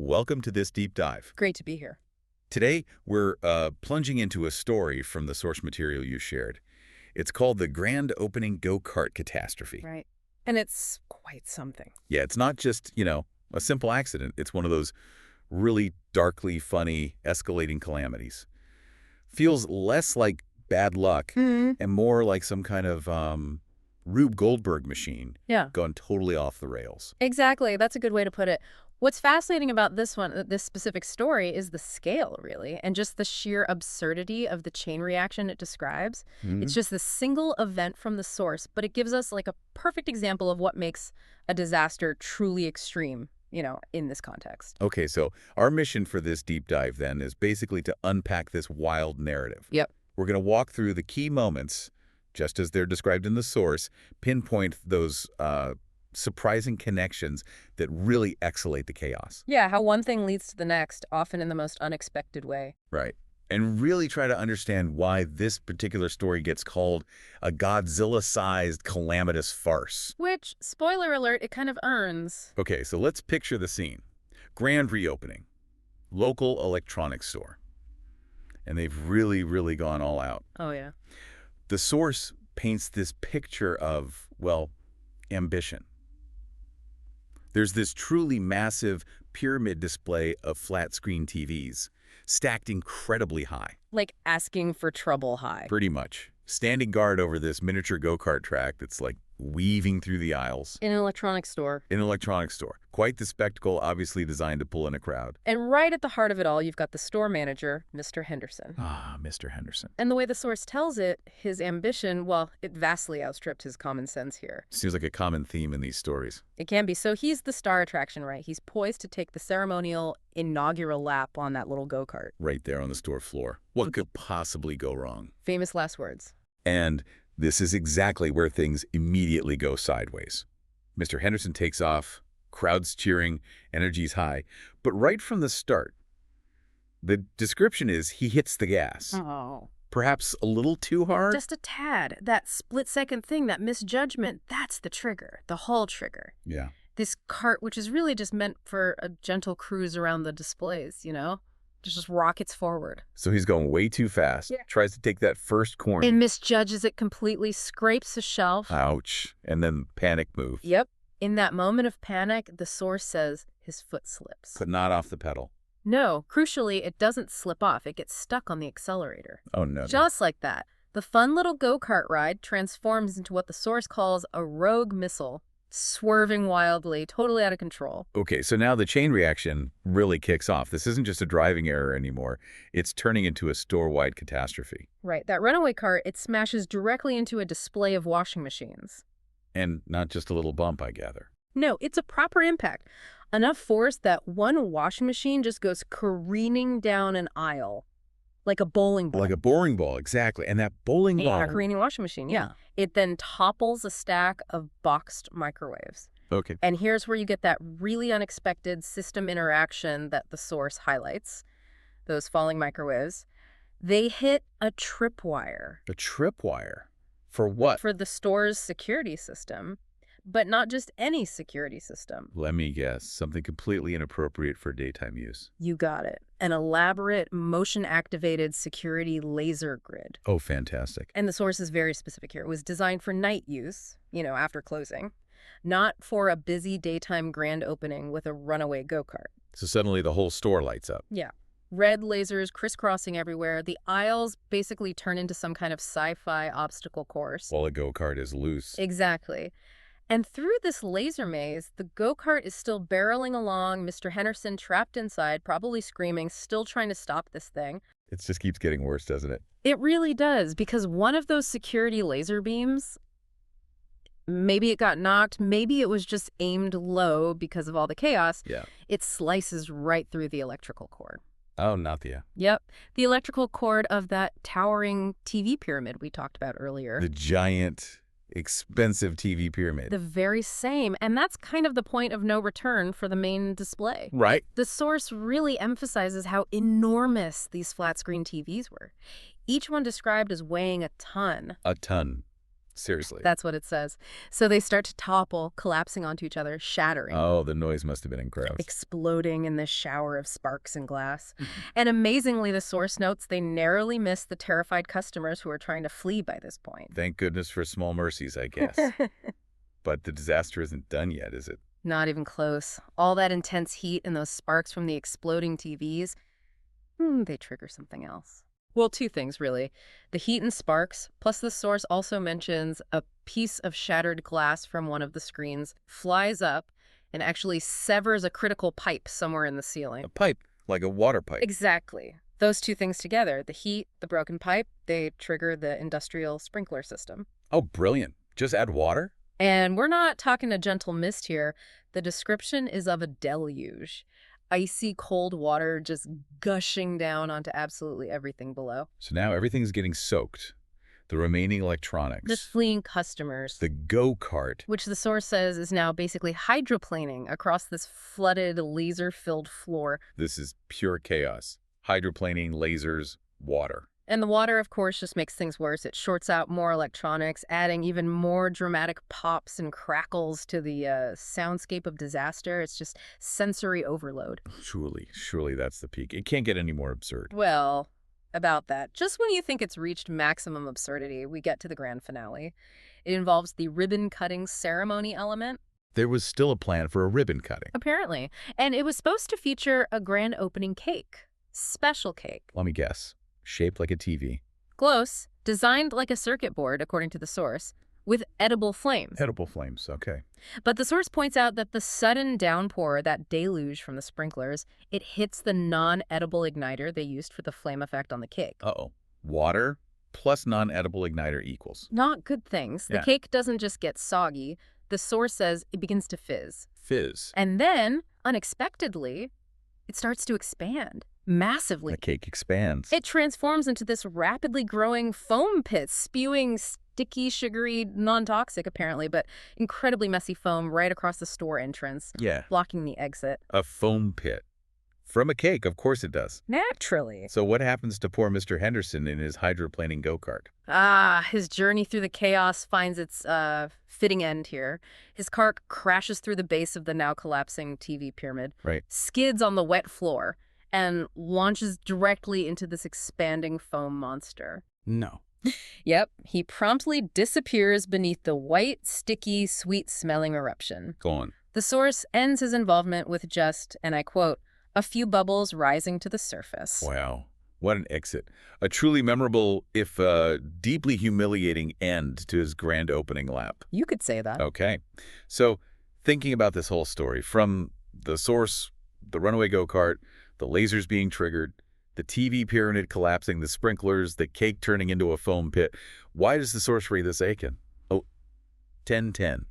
welcome to this deep dive. Great to be here. Today, we're plunging into a story from the source material you shared. It's called The Grand Opening Go-Kart Catastrophe. Right. And it's quite something. Yeah, it's not just, a simple accident. It's one of those really darkly funny, escalating calamities. Feels less like bad luck and more like some kind of Rube Goldberg machine going totally off the rails. Exactly. That's a good way to put it. What's fascinating about this specific story is the scale, really, and just the sheer absurdity of the chain reaction it describes. It's just the single event from the source, but it gives us like a perfect example of what makes a disaster truly extreme, in this context. Okay, so our mission for this deep dive then is basically to unpack this wild narrative. Yep. We're going to walk through the key moments, just as they're described in the source, pinpoint those surprising connections that really escalate the chaos. Yeah, how one thing leads to the next, often in the most unexpected way. Right. And really try to understand why this particular story gets called a Godzilla-sized calamitous farce. Which, spoiler alert, it kind of earns. Okay, so let's picture the scene. Grand reopening. Local electronics store. And they've really, really gone all out. Oh, yeah. The source paints this picture of, well, ambition. There's this truly massive pyramid display of flat-screen TVs, stacked incredibly high. Like asking for trouble high. Pretty much. Standing guard over this miniature go-kart track that's like weaving through the aisles. In an electronics store. In an electronics store. Quite the spectacle, obviously designed to pull in a crowd. And right at the heart of it all, you've got the store manager, Mr. Henderson. Ah, Mr. Henderson. And the way the source tells it, his ambition, well, it vastly outstripped his common sense here. Seems like a common theme in these stories. It can be. So he's the star attraction, right? He's poised to take the ceremonial inaugural lap on that little go-kart. Right there on the store floor. What could possibly go wrong? Famous last words. And this is exactly where things immediately go sideways. Mr. Henderson takes off, crowds cheering, energy's high. But right from the start, the description is he hits the gas. Oh. Perhaps a little too hard? Just a tad. That split-second thing, that misjudgment, that's the trigger, the whole trigger. Yeah. This cart, which is really just meant for a gentle cruise around the displays, just rockets forward. So he's going way too fast, tries to take that first corner. And misjudges it completely, scrapes a shelf. Ouch. And then panic move. Yep. In that moment of panic, the source says his foot slips. But not off the pedal. No, crucially, it doesn't slip off. It gets stuck on the accelerator. Oh, no. Just like that. The fun little go-kart ride transforms into what the source calls a rogue missile, swerving wildly, totally out of control. Okay, so now the chain reaction really kicks off. This isn't just a driving error anymore. It's turning into a store-wide catastrophe. Right. That runaway cart, it smashes directly into a display of washing machines. And not just a little bump, I gather. No, it's a proper impact. Enough force that one washing machine just goes careening down an aisle. Like a bowling ball. Like a bowling ball, exactly. And that bowling ball... A careening washing machine, yeah. It then topples a stack of boxed microwaves. Okay. And here's where you get that really unexpected system interaction that the source highlights. Those falling microwaves. They hit a tripwire. A tripwire? For what? For the store's security system. But not just any security system. Let me guess. Something completely inappropriate for daytime use. You got it. An elaborate, motion-activated security laser grid. Oh, fantastic. And the source is very specific here. It was designed for night use, after closing, not for a busy daytime grand opening with a runaway go-kart. So suddenly the whole store lights up. Yeah. Red lasers crisscrossing everywhere. The aisles basically turn into some kind of sci-fi obstacle course. While a go-kart is loose. Exactly. And through this laser maze, the go-kart is still barreling along, Mr. Henderson trapped inside, probably screaming, still trying to stop this thing. It just keeps getting worse, doesn't it? It really does, because one of those security laser beams, maybe it got knocked, maybe it was just aimed low because of all the chaos. Yeah. It slices right through the electrical cord. Oh, not the... Yep. The electrical cord of that towering TV pyramid we talked about earlier. The giant... expensive TV pyramid. The very same. And that's kind of the point of no return for the main display. Right. The source really emphasizes how enormous these flat-screen TVs were. Each one described as weighing a ton. A ton. Seriously. That's what it says. So they start to topple, collapsing onto each other, shattering. Oh, the noise must have been incredible. Exploding in this shower of sparks and glass. And amazingly, the source notes they narrowly missed the terrified customers who were trying to flee by this point. Thank goodness for small mercies, I guess. But the disaster isn't done yet, is it? Not even close. All that intense heat and those sparks from the exploding TVs, they trigger something else. Well, two things, really. The heat and sparks, plus the source also mentions a piece of shattered glass from one of the screens flies up and actually severs a critical pipe somewhere in the ceiling. A pipe, like a water pipe. Exactly. Those two things together, the heat, the broken pipe, they trigger the industrial sprinkler system. Oh, brilliant. Just add water? And we're not talking a gentle mist here. The description is of a deluge. Icy cold water just gushing down onto absolutely everything below. So now everything's getting soaked. The remaining electronics. The fleeing customers. The go-kart. Which the source says is now basically hydroplaning across this flooded, laser-filled floor. This is pure chaos. Hydroplaning, lasers, water. And the water, of course, just makes things worse. It shorts out more electronics, adding even more dramatic pops and crackles to the soundscape of disaster. It's just sensory overload. Surely that's the peak. It can't get any more absurd. Well, about that, just when you think it's reached maximum absurdity, we get to the grand finale. It involves the ribbon-cutting ceremony element. There was still a plan for a ribbon cutting. Apparently. And it was supposed to feature a grand opening cake. Special cake. Let me guess. Shaped like a TV. Close. Designed like a circuit board, according to the source, with edible flames. Edible flames, okay. But the source points out that the sudden downpour, that deluge from the sprinklers, it hits the non-edible igniter they used for the flame effect on the cake. Uh-oh. Water plus non-edible igniter equals. Not good things. The cake doesn't just get soggy. The source says it begins to fizz. Fizz. And then, unexpectedly, it starts to expand. Massively. The cake expands. It transforms into this rapidly growing foam pit, spewing sticky, sugary, non-toxic apparently, but incredibly messy foam right across the store entrance. Yeah. Blocking the exit. A foam pit. From a cake, of course it does. Naturally. So what happens to poor Mr. Henderson in his hydroplaning go-kart? His journey through the chaos finds its fitting end here. His cart crashes through the base of the now collapsing TV pyramid. Right. Skids on the wet floor. And launches directly into this expanding foam monster. No. Yep, he promptly disappears beneath the white, sticky, sweet-smelling eruption. Go on. The source ends his involvement with just, and I quote, a few bubbles rising to the surface. Wow. What an exit. A truly memorable, if deeply humiliating end to his grand opening lap. You could say that. Okay. So, thinking about this whole story, from the source, the runaway go-kart, the lasers being triggered, the TV pyramid collapsing, the sprinklers, the cake turning into a foam pit. Why does the source rate this Aiken? Oh, 10/10.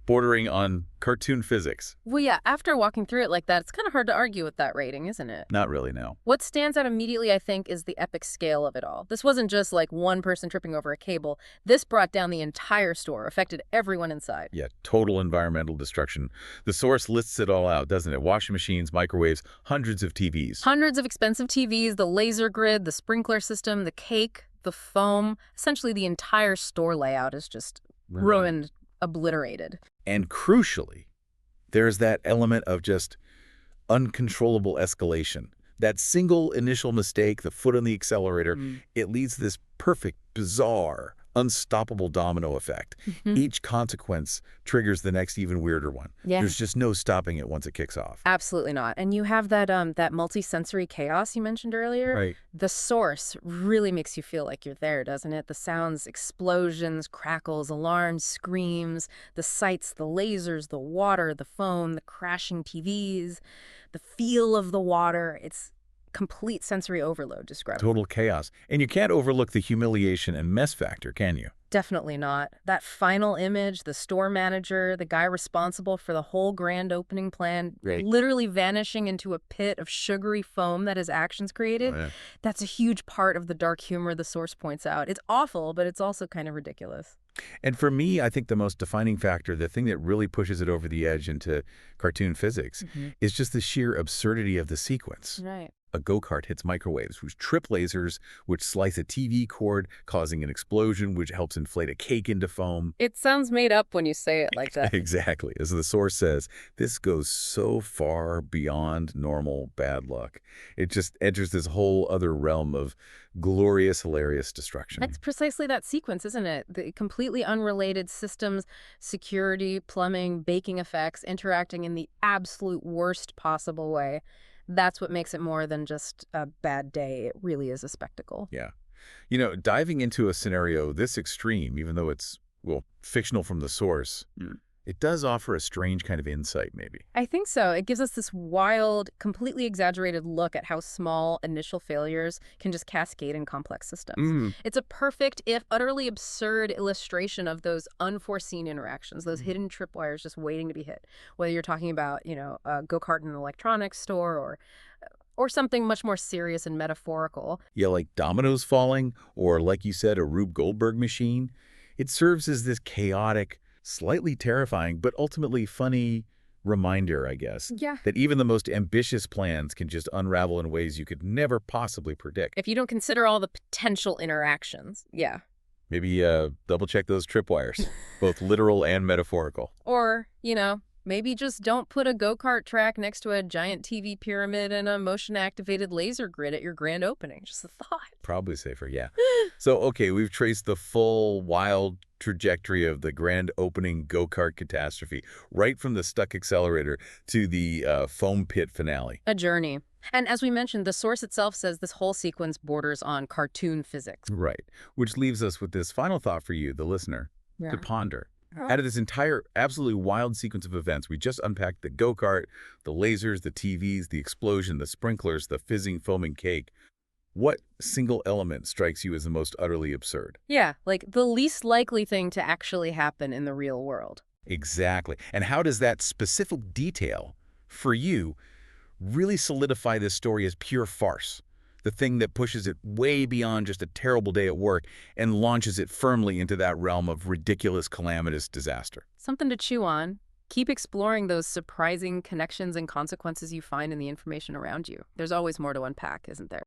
Bordering on cartoon physics. Well, yeah, after walking through it like that, it's kind of hard to argue with that rating, isn't it? Not really, no. What stands out immediately, I think, is the epic scale of it all. This wasn't just like one person tripping over a cable. This brought down the entire store, affected everyone inside. Yeah, total environmental destruction. The source lists it all out, doesn't it? Washing machines, microwaves, hundreds of TVs. Hundreds of expensive TVs, the laser grid, the sprinkler system, the cake, the foam. Essentially, the entire store layout is just ruined, obliterated. And crucially, there's that element of just uncontrollable escalation. That single initial mistake, the foot on the accelerator, it leads to this perfect, bizarre, unstoppable domino effect. Each consequence triggers the next even weirder one. Yeah. There's just no stopping it once it kicks off. Absolutely not. And you have that that multi-sensory chaos you mentioned earlier. Right. The source really makes you feel like you're there, doesn't it? The sounds, explosions, crackles, alarms, screams, the sights, the lasers, the water, the foam, the crashing TVs, the feel of the water. It's complete sensory overload described. Total chaos. And you can't overlook the humiliation and mess factor, can you? Definitely not. That final image, the store manager, the guy responsible for the whole grand opening plan, literally vanishing into a pit of sugary foam that his actions created, that's a huge part of the dark humor the source points out. It's awful, but it's also kind of ridiculous. And for me, I think the most defining factor, the thing that really pushes it over the edge into cartoon physics, is just the sheer absurdity of the sequence. Right. A go-kart hits microwaves, which trip lasers, which slice a TV cord, causing an explosion, which helps inflate a cake into foam. It sounds made up when you say it like that. Exactly. As the source says, this goes so far beyond normal bad luck. It just enters this whole other realm of glorious, hilarious destruction. That's precisely that sequence, isn't it? The completely unrelated systems, security, plumbing, baking effects, interacting in the absolute worst possible way. That's what makes it more than just a bad day. It really is a spectacle. Yeah. Diving into a scenario this extreme, even though it's, well, fictional from the source, it does offer a strange kind of insight, maybe. I think so. It gives us this wild, completely exaggerated look at how small initial failures can just cascade in complex systems. It's a perfect, if utterly absurd, illustration of those unforeseen interactions, those hidden tripwires just waiting to be hit. Whether you're talking about, a go-kart in an electronics store or something much more serious and metaphorical. Yeah, like dominoes falling, or like you said, a Rube Goldberg machine. It serves as this chaotic, slightly terrifying, but ultimately funny reminder, I guess, Yeah. that even the most ambitious plans can just unravel in ways you could never possibly predict. If you don't consider all the potential interactions. Yeah. Maybe double-check those tripwires, both literal and metaphorical. Or, maybe just don't put a go-kart track next to a giant TV pyramid and a motion-activated laser grid at your grand opening. Just a thought. Probably safer, yeah. So, okay, we've traced the full, wild trajectory of the grand opening go-kart catastrophe, right from the stuck accelerator to the foam pit finale. A journey. And as we mentioned, the source itself says this whole sequence borders on cartoon physics. Right, which leaves us with this final thought for you, the listener, to ponder. Out of this entire absolutely wild sequence of events, we just unpacked the go-kart, the lasers, the TVs, the explosion, the sprinklers, the fizzing, foaming cake. What single element strikes you as the most utterly absurd? Yeah, like the least likely thing to actually happen in the real world. Exactly. And how does that specific detail, for you, really solidify this story as pure farce? The thing that pushes it way beyond just a terrible day at work and launches it firmly into that realm of ridiculous, calamitous disaster. Something to chew on. Keep exploring those surprising connections and consequences you find in the information around you. There's always more to unpack, isn't there?